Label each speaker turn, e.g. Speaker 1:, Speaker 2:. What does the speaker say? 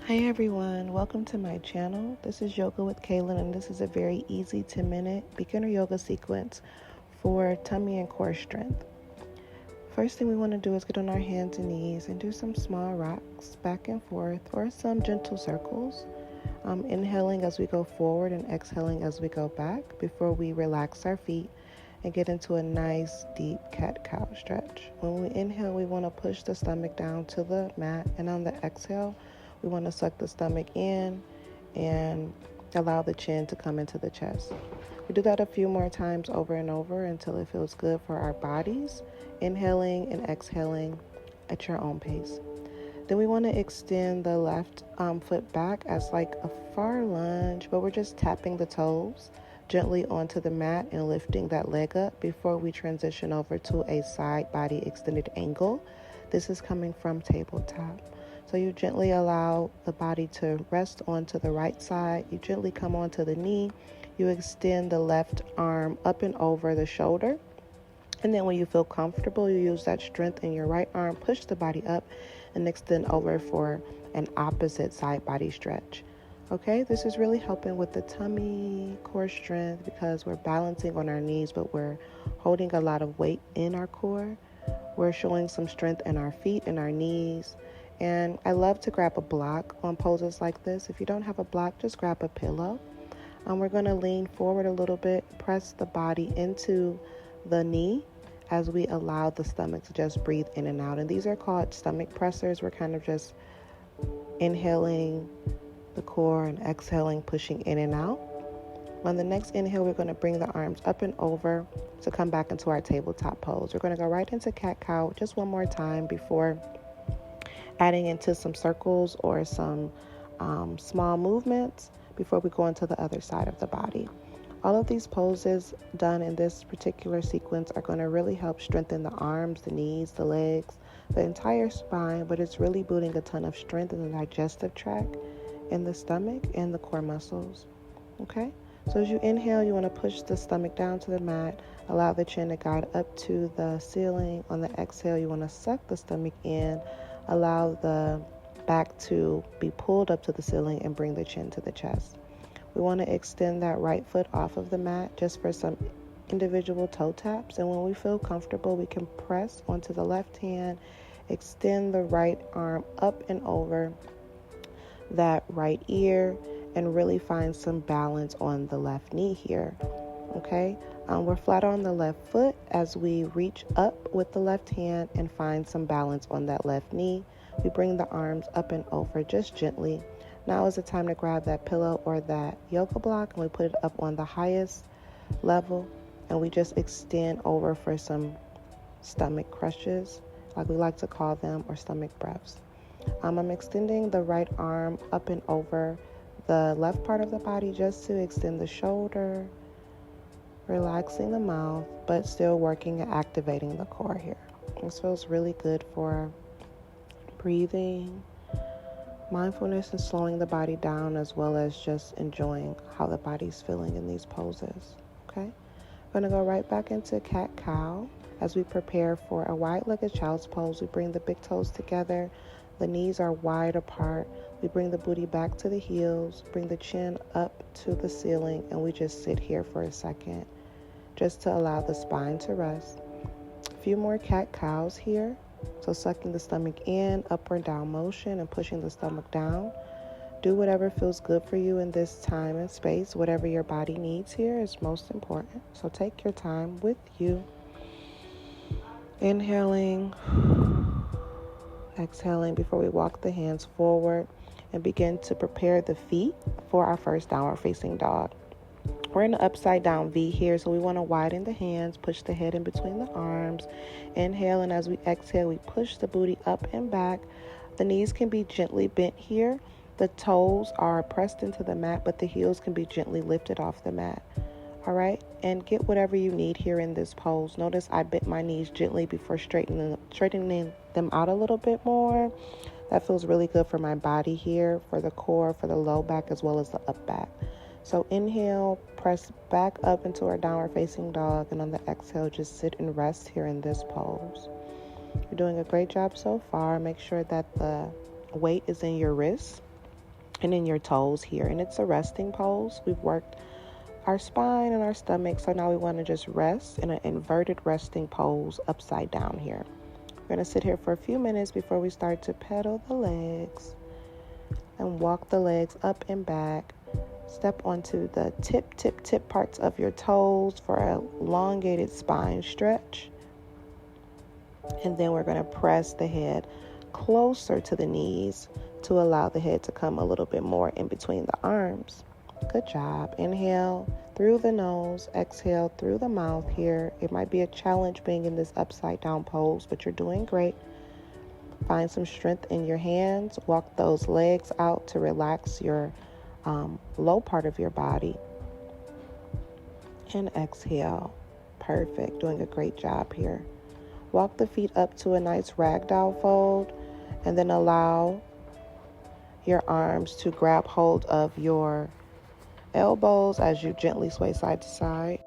Speaker 1: Hi everyone, welcome to my channel. This is Yoga with Kalynn, and this is a very easy 10-minute beginner yoga sequence for tummy and core strength. First thing we want to do is get on our hands and knees and do some small rocks back and forth or some gentle circles. Inhaling as we go forward and exhaling as we go back before we relax our feet and get into a nice deep cat-cow stretch. When we inhale, we want to push the stomach down to the mat, and on the exhale, we want to suck the stomach in and allow the chin to come into the chest. We do that a few more times over and over until it feels good for our bodies, inhaling and exhaling at your own pace. Then we want to extend the left foot back as like a far lunge, but we're just tapping the toes gently onto the mat and lifting that leg up before we transition over to a side body extended angle. This is coming from tabletop. So you gently allow the body to rest onto the right side. You gently come onto the knee. You extend the left arm up and over the shoulder. And then when you feel comfortable, you use that strength in your right arm, push the body up and extend over for an opposite side body stretch. Okay, this is really helping with the tummy, core strength because we're balancing on our knees, but we're holding a lot of weight in our core. We're showing some strength in our feet and our knees. And I love to grab a block on poses like this. If you don't have a block, just grab a pillow. We're going to lean forward a little bit, press the body into the knee as we allow the stomach to just breathe in and out. And these are called stomach pressers. We're kind of just inhaling the core and exhaling, pushing in and out. On the next inhale, we're going to bring the arms up and over to come back into our tabletop pose. We're going to go right into cat-cow just one more time before adding into some circles or some small movements before we go into the other side of the body. All of these poses done in this particular sequence are going to really help strengthen the arms, the knees, the legs, the entire spine, but it's really building a ton of strength in the digestive tract, in the stomach, and the core muscles. Okay? So as you inhale, you want to push the stomach down to the mat, allow the chin to guide up to the ceiling. On the exhale, you want to suck the stomach in, allow the back to be pulled up to the ceiling and bring the chin to the chest. We want to extend that right foot off of the mat just for some individual toe taps. And when we feel comfortable, we can press onto the left hand, extend the right arm up and over that right ear, and really find some balance on the left knee here. Okay, we're flat on the left foot as we reach up with the left hand and find some balance on that left knee. We bring the arms up and over just gently. Now is the time to grab that pillow or that yoga block, and we put it up on the highest level, and we just extend over for some stomach crushes, like we like to call them, or stomach breaths. I'm extending the right arm up and over the left part of the body just to extend the shoulder, relaxing the mouth, but still working and activating the core here. This feels really good for breathing, mindfulness, and slowing the body down, as well as just enjoying how the body's feeling in these poses. Okay, I'm going to go right back into cat-cow as we prepare for a wide-legged child's pose. We bring the big toes together. The knees are wide apart. We bring the booty back to the heels, bring the chin up to the ceiling, and we just sit here for a second just to allow the spine to rest. A few more cat-cows here. So sucking the stomach in, up or down motion, and pushing the stomach down. Do whatever feels good for you in this time and space. Whatever your body needs here is most important. So take your time with you. Inhaling, exhaling before we walk the hands forward and begin to prepare the feet for our first downward facing dog. We're in an upside down V here, so we want to widen the hands, push the head in between the arms. Inhale, and as we exhale, we push the booty up and back. The knees can be gently bent here. The toes are pressed into the mat, but the heels can be gently lifted off the mat. All right, and get whatever you need here in this pose. Notice I bent my knees gently before straightening them out a little bit more. That feels really good for my body here, for the core, for the low back, as well as the up back. So inhale, press back up into our downward facing dog, and on the exhale, just sit and rest here in this pose. You're doing a great job so far. Make sure that the weight is in your wrists. and in your toes here. And it's a resting pose. We've worked our spine and our stomach, so now we want to just rest in an inverted resting pose upside down here. We're going to sit here for a few minutes before we start to pedal the legs and walk the legs up and back. Step onto the tip parts of your toes for a elongated spine stretch. And then we're going to press the head closer to the knees to allow the head to come a little bit more in between the arms. Good job. Inhale through the nose, exhale through the mouth here. It might be a challenge being in this upside down pose, but you're doing great. Find some strength in your hands. Walk those legs out to relax your low part of your body. And exhale. Perfect. Doing a great job here. Walk the feet up to a nice ragdoll fold, and then allow your arms to grab hold of your elbows as you gently sway side to side.